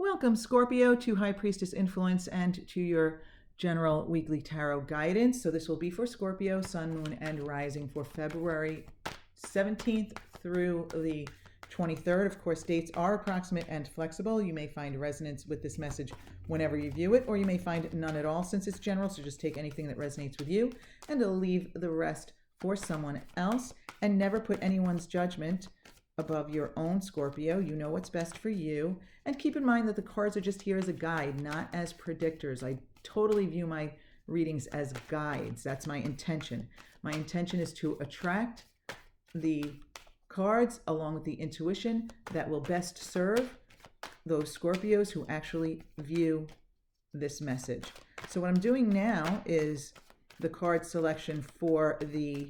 Welcome, Scorpio, to High Priestess Influence and to your general weekly tarot guidance. So this will be for Scorpio, Sun, Moon, and Rising for February 17th through the 23rd. Of course, dates are approximate and flexible. You may find resonance with this message whenever you view it, or you may find none at all since it's general. So just take anything that resonates with you and leave the rest for someone else. And never put anyone's judgment above your own, Scorpio. You know what's best for you. And keep in mind that the cards are just here as a guide, not as predictors. I totally view my readings as guides. That's my intention. My intention is to attract the cards along with the intuition that will best serve those Scorpios who actually view this message. So what I'm doing now is the card selection for the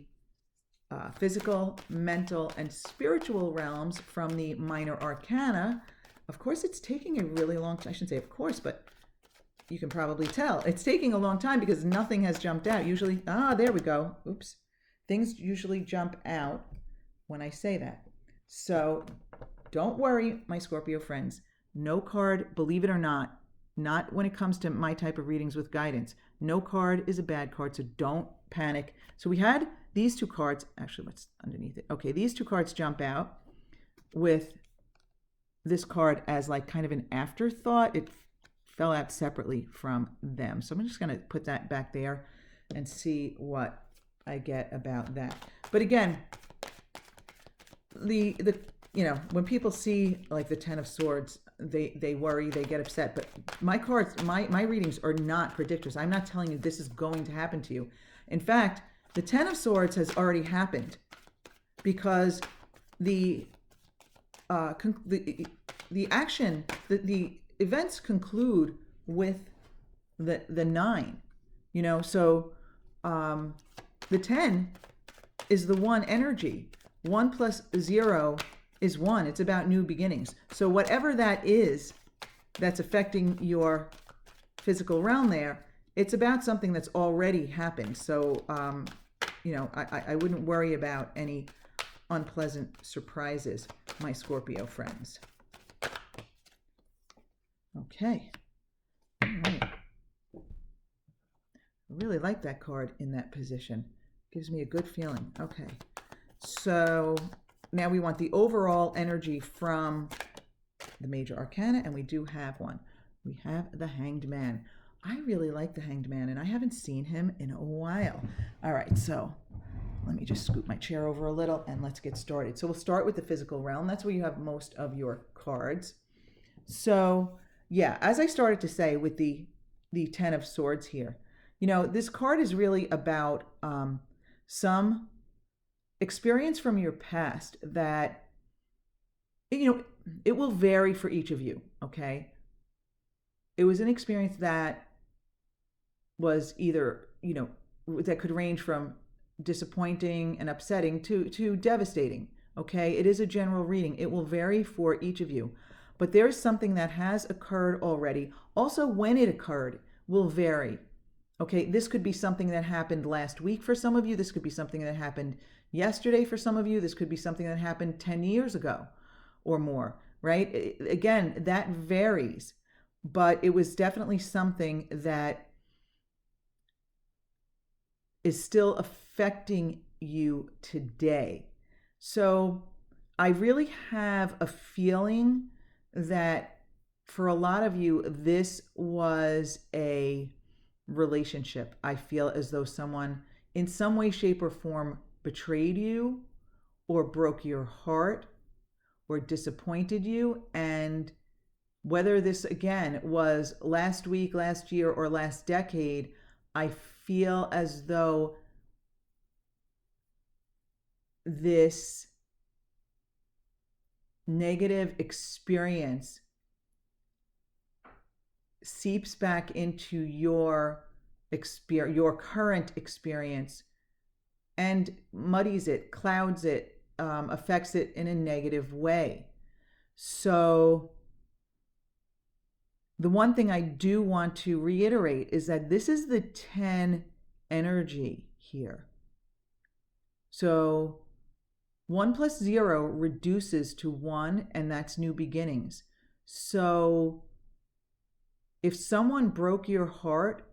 physical, mental, and spiritual realms from the minor arcana. Of course, it's taking a really long time. I shouldn't say of course, but you can probably tell. It's taking a long time because nothing has jumped out. Usually, there we go. Oops. Things usually jump out when I say that. So don't worry, my Scorpio friends. No card, believe it or not when it comes to my type of readings with guidance. No card is a bad card, so don't panic. So we had these two cards, actually what's underneath it? Okay, these two cards jump out with this card as like kind of an afterthought. It fell out separately from them. So I'm just going to put that back there and see what I get about that. But again, the when people see like the Ten of Swords, they worry, they get upset. But my cards, my readings are not predictors. I'm not telling you this is going to happen to you. In fact, the Ten of Swords has already happened because the action, the events conclude with the 9. So the 10 is the 1 energy. 1 plus 0 is 1. It's about new beginnings. So whatever that is that's affecting your physical realm there, it's about something that's already happened. So, I wouldn't worry about any unpleasant surprises, my Scorpio friends. Okay. All right. I really like that card in that position. Gives me a good feeling. Okay. So now we want the overall energy from the major arcana, and we do have one. We have the Hanged Man. I really like the Hanged Man, and I haven't seen him in a while. All right, so let me just scoot my chair over a little, and let's get started. So we'll start with the physical realm. That's where you have most of your cards. So, yeah, as I started to say with the Ten of Swords here, this card is really about some experience from your past that, it will vary for each of you, okay? It was an experience that was either, that could range from disappointing and upsetting to devastating, okay? It is a general reading. It will vary for each of you. But there's something that has occurred already. Also, when it occurred will vary, okay? This could be something that happened last week for some of you. This could be something that happened yesterday for some of you. This could be something that happened 10 years ago or more, right? Again, that varies. But it was definitely something that is still affecting you today. So I really have a feeling that for a lot of you, this was a relationship. I feel as though someone in some way, shape, or form betrayed you or broke your heart or disappointed you. And whether this, again, was last week, last year, or last decade, I feel as though this negative experience seeps back into your current experience and muddies it, clouds it, affects it in a negative way. So the one thing I do want to reiterate is that this is the 10 energy here. So 1 plus 0 reduces to 1, and that's new beginnings. So if someone broke your heart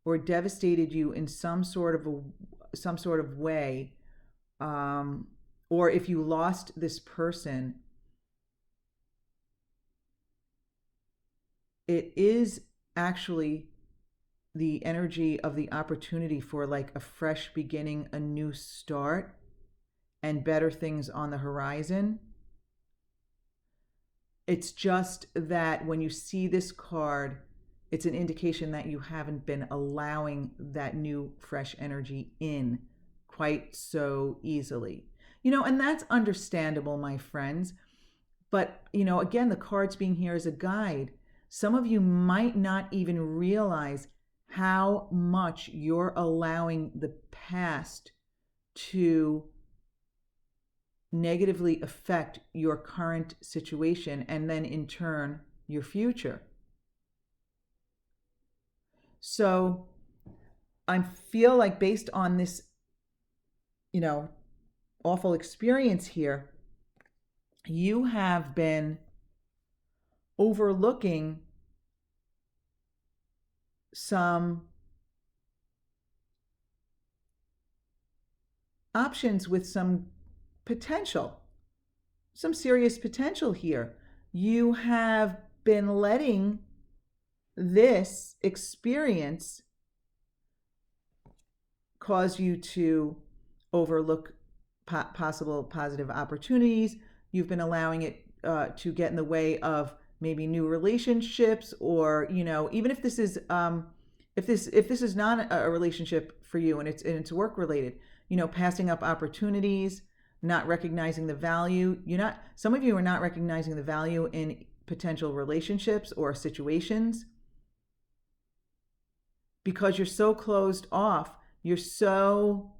or devastated you in some sort of way, or if you lost this person, it is actually the energy of the opportunity for like a fresh beginning, a new start, and better things on the horizon. It's just that when you see this card, it's an indication that you haven't been allowing that new, fresh energy in quite so easily. And that's understandable, my friends. But, again, the cards being here as a guide, some of you might not even realize how much you're allowing the past to negatively affect your current situation and then in turn your future. So I feel like based on this, awful experience here, you have been overlooking some options with some potential, some serious potential here. You have been letting this experience cause you to overlook possible positive opportunities. You've been allowing it to get in the way of maybe new relationships, or even if this is if this is not a relationship for you and it's work related, passing up opportunities, not recognizing the value. Some of you are not recognizing the value in potential relationships or situations because you're so closed off. You're so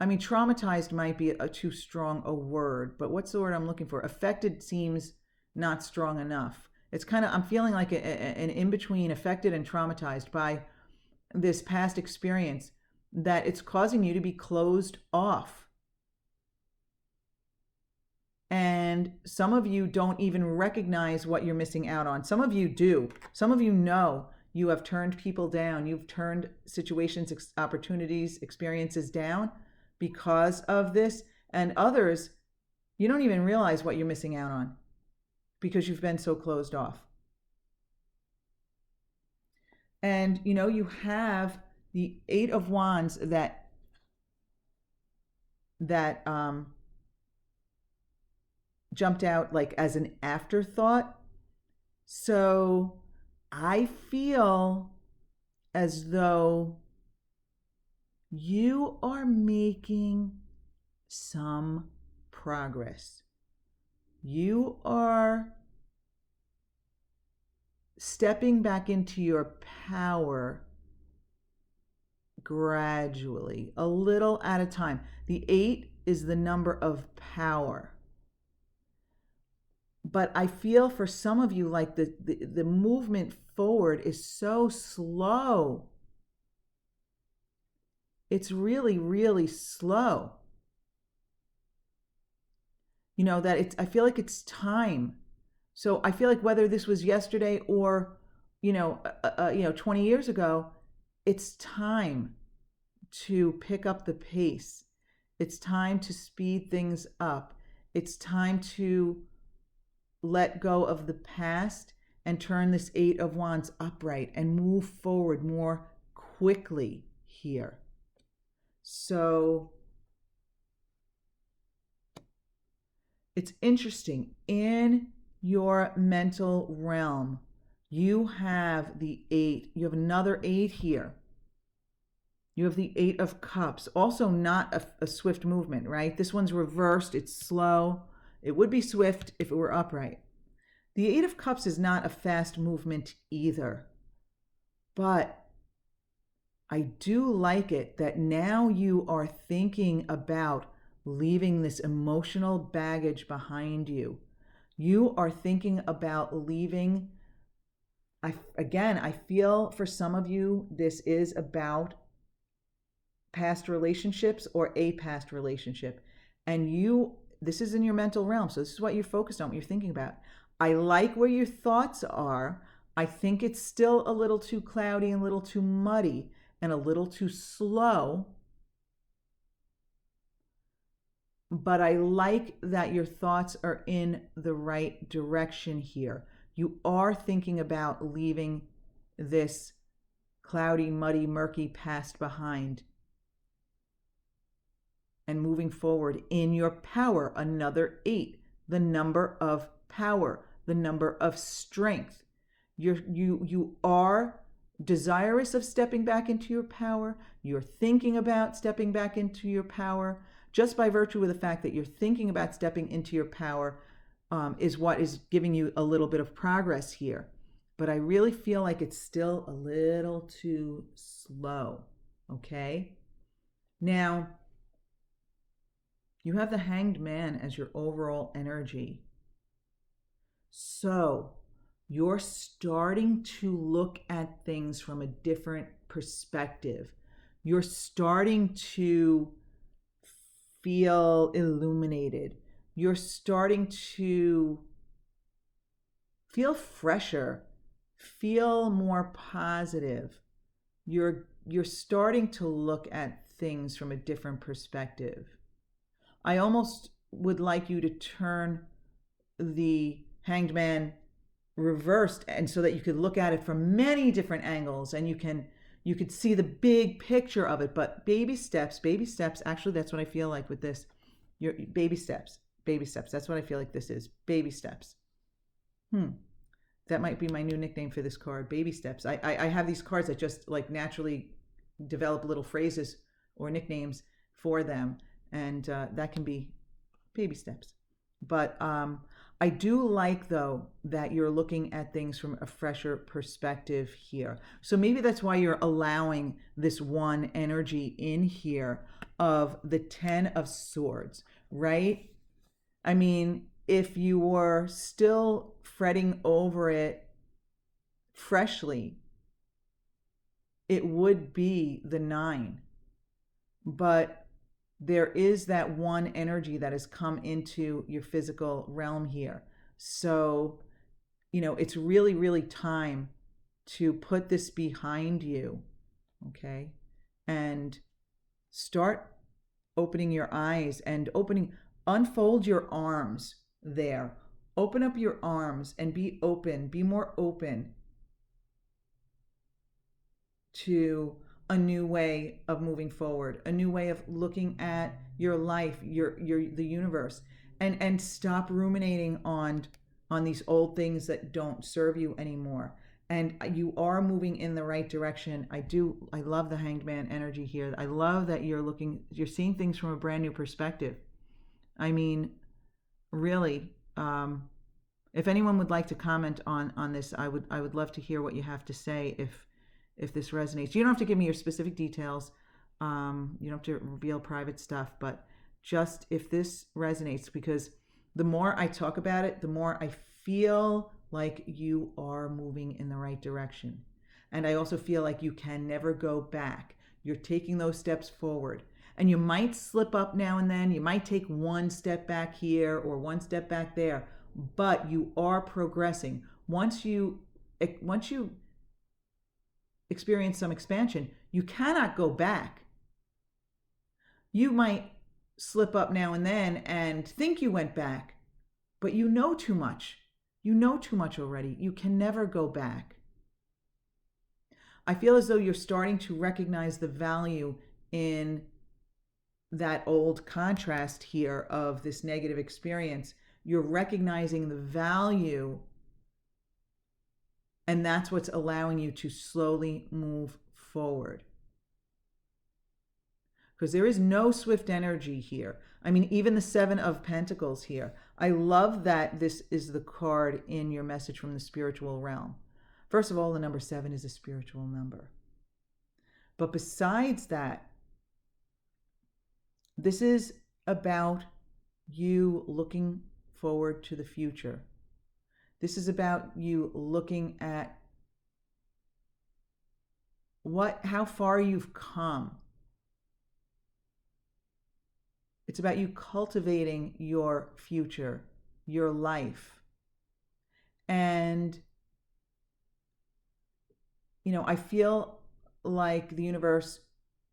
traumatized might be too strong a word, but what's the word I'm looking for? Affected seems not strong enough. It's kind of, I'm feeling like an in-between, affected and traumatized by this past experience, that it's causing you to be closed off. And some of you don't even recognize what you're missing out on. Some of you do. Some of you know you have turned people down. You've turned situations, opportunities, experiences down because of this. And others, you don't even realize what you're missing out on because you've been so closed off. And you have the Eight of Wands that jumped out like as an afterthought. So I feel as though you are making some progress. You are stepping back into your power gradually, a little at a time. The 8 is the number of power. But I feel for some of you like the movement forward is so slow. It's really, really slow. That I feel like it's time. So I feel like whether this was yesterday or 20 years ago, it's time to pick up the pace. It's time to speed things up. It's time to let go of the past and turn this 8 of Wands upright and move forward more quickly here. So it's interesting. In your mental realm, you have the 8. You have another 8 here. You have the 8 of Cups. Also not a swift movement, right? This one's reversed. It's slow. It would be swift if it were upright. The 8 of Cups is not a fast movement either. But I do like it that now you are thinking about leaving this emotional baggage behind you. You are thinking about leaving. I feel for some of you, this is about past relationships or a past relationship. And this is in your mental realm. So this is what you're focused on, what you're thinking about. I like where your thoughts are. I think it's still a little too cloudy and a little too muddy and a little too slow. But I like that your thoughts are in the right direction here. You are thinking about leaving this cloudy, muddy, murky past behind and moving forward in your power. Another 8, the number of power, the number of strength. You are desirous of stepping back into your power. You're thinking about stepping back into your power. Just by virtue of the fact that you're thinking about stepping into your power is what is giving you a little bit of progress here. But I really feel like it's still a little too slow, okay? Now, you have the Hanged Man as your overall energy. So you're starting to look at things from a different perspective. You're starting to feel illuminated. You're starting to feel fresher, feel more positive. You're starting to look at things from a different perspective. I almost would like you to turn the Hanged Man reversed, and so that you could look at it from many different angles, and you could see the big picture of it. But baby steps. Actually, that's what I feel like with this. Your baby steps. That's what I feel like this is. Baby steps. That might be my new nickname for this card. Baby steps. I have these cards that just like naturally develop little phrases or nicknames for them, and that can be baby steps. But I do like, though, that you're looking at things from a fresher perspective here. So maybe that's why you're allowing this one energy in here of the 10 of Swords, right? I mean, if you were still fretting over it freshly, it would be the 9. But there is that one energy that has come into your physical realm here. So, it's really, really time to put this behind you, okay? And start opening your eyes and unfold your arms there. Open up your arms and be open, be more open to a new way of moving forward, a new way of looking at your life, the universe, and stop ruminating on these old things that don't serve you anymore. And you are moving in the right direction. I love the Hanged Man energy here. I love that you're seeing things from a brand new perspective. I mean, really, if anyone would like to comment on this, I would love to hear what you have to say if this resonates. You don't have to give me your specific details. You don't have to reveal private stuff, but just if this resonates, because the more I talk about it, the more I feel like you are moving in the right direction. And I also feel like you can never go back. You're taking those steps forward. And you might slip up now and then. You might take one step back here or one step back there, but you are progressing. Once you experience some expansion, you cannot go back. You might slip up now and then and think you went back, but you know too much. You know too much already. You can never go back. I feel as though you're starting to recognize the value in that old contrast here of this negative experience. You're recognizing the value, and that's what's allowing you to slowly move forward. Because there is no swift energy here. I mean, even the 7 of Pentacles here. I love that this is the card in your message from the spiritual realm. First of all, the number 7 is a spiritual number. But besides that, this is about you looking forward to the future. This is about you looking at how far you've come. It's about you cultivating your future, your life. And, I feel like the universe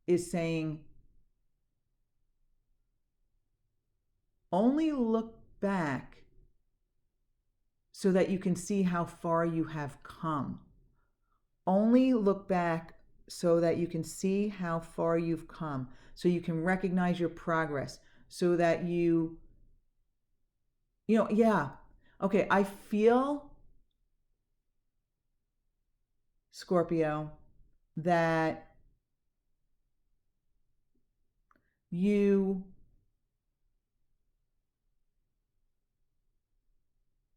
is saying, only look back so that you can see how far you have come. Only look back so that you can see how far you've come, so you can recognize your progress, so that yeah. Okay, I feel, Scorpio, that you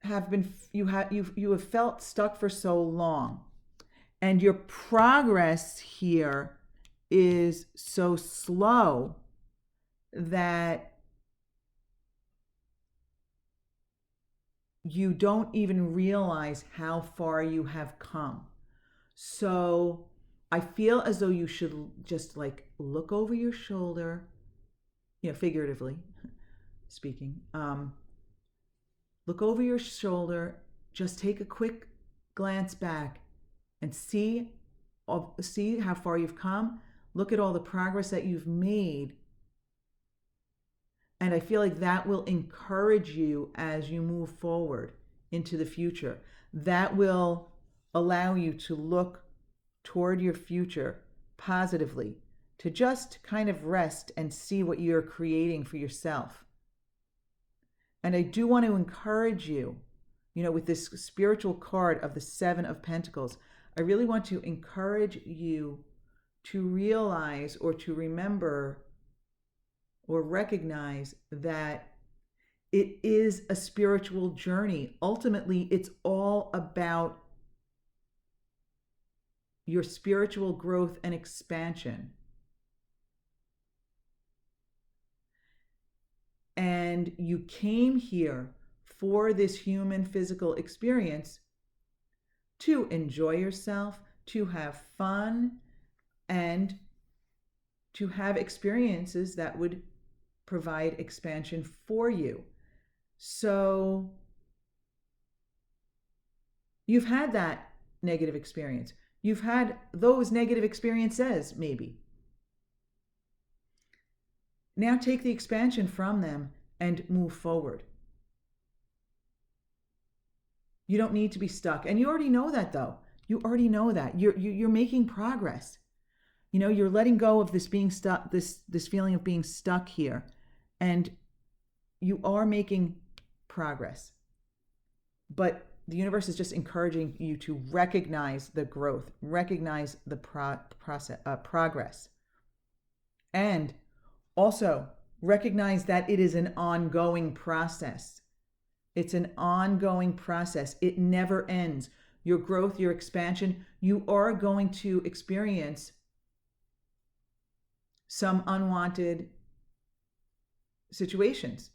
you have felt stuck for so long, and your progress here is so slow that you don't even realize how far you have come. So I feel as though you should just like look over your shoulder, figuratively speaking. Look over your shoulder, just take a quick glance back and see how far you've come. Look at all the progress that you've made. And I feel like that will encourage you as you move forward into the future. That will allow you to look toward your future positively, to just kind of rest and see what you're creating for yourself. And I do want to encourage you, with this spiritual card of the Seven of Pentacles, I really want to encourage you to realize or to remember or recognize that it is a spiritual journey. Ultimately, it's all about your spiritual growth and expansion. And you came here for this human physical experience to enjoy yourself, to have fun, and to have experiences that would provide expansion for you. So you've had that negative experience. You've had those negative experiences, maybe. Now take the expansion from them and move forward. You don't need to be stuck. And you already know that, though. You already know that. You're making progress. You're letting go of this being stuck, this feeling of being stuck here. And you are making progress. But the universe is just encouraging you to recognize the growth, recognize the progress. And also recognize that it is an ongoing process. It's an ongoing process. It never ends. Your growth, your expansion, you are going to experience some unwanted situations.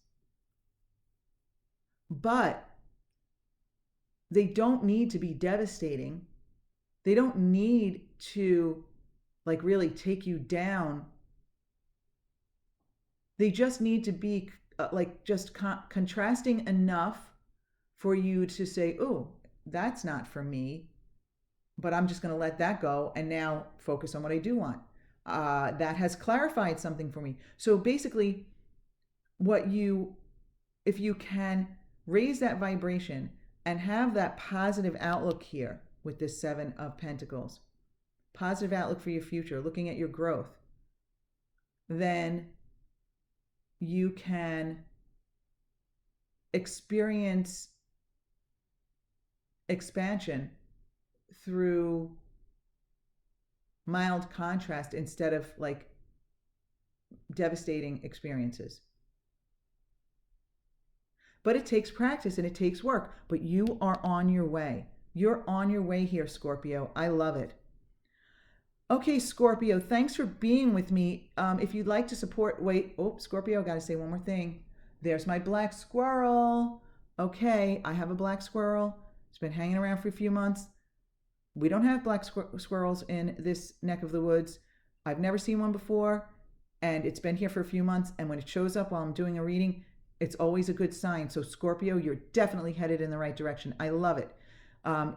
But they don't need to be devastating. They don't need to really take you down. They just need to be contrasting enough for you to say, oh, that's not for me, but I'm just going to let that go and now focus on what I do want. That has clarified something for me. So basically, if you can raise that vibration and have that positive outlook here with this Seven of Pentacles, positive outlook for your future, looking at your growth, then you can experience expansion through mild contrast instead of devastating experiences. But it takes practice and it takes work, but you are on your way. You're on your way here, Scorpio. I love it. Okay, Scorpio, thanks for being with me. If you'd like to support, Scorpio, got to say one more thing. There's my black squirrel. Okay, I have a black squirrel. It's been hanging around for a few months. We don't have black squirrels in this neck of the woods. I've never seen one before. and it's been here for a few months, and when it shows up while I'm doing a reading, it's always a good sign. So Scorpio, you're definitely headed in the right direction. I love it.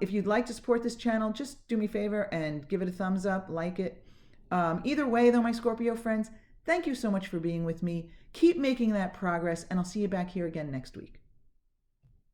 If you'd like to support this channel, just do me a favor and give it a thumbs up, like it. Either way, though, my Scorpio friends, thank you so much for being with me. Keep making that progress, and I'll see you back here again next week.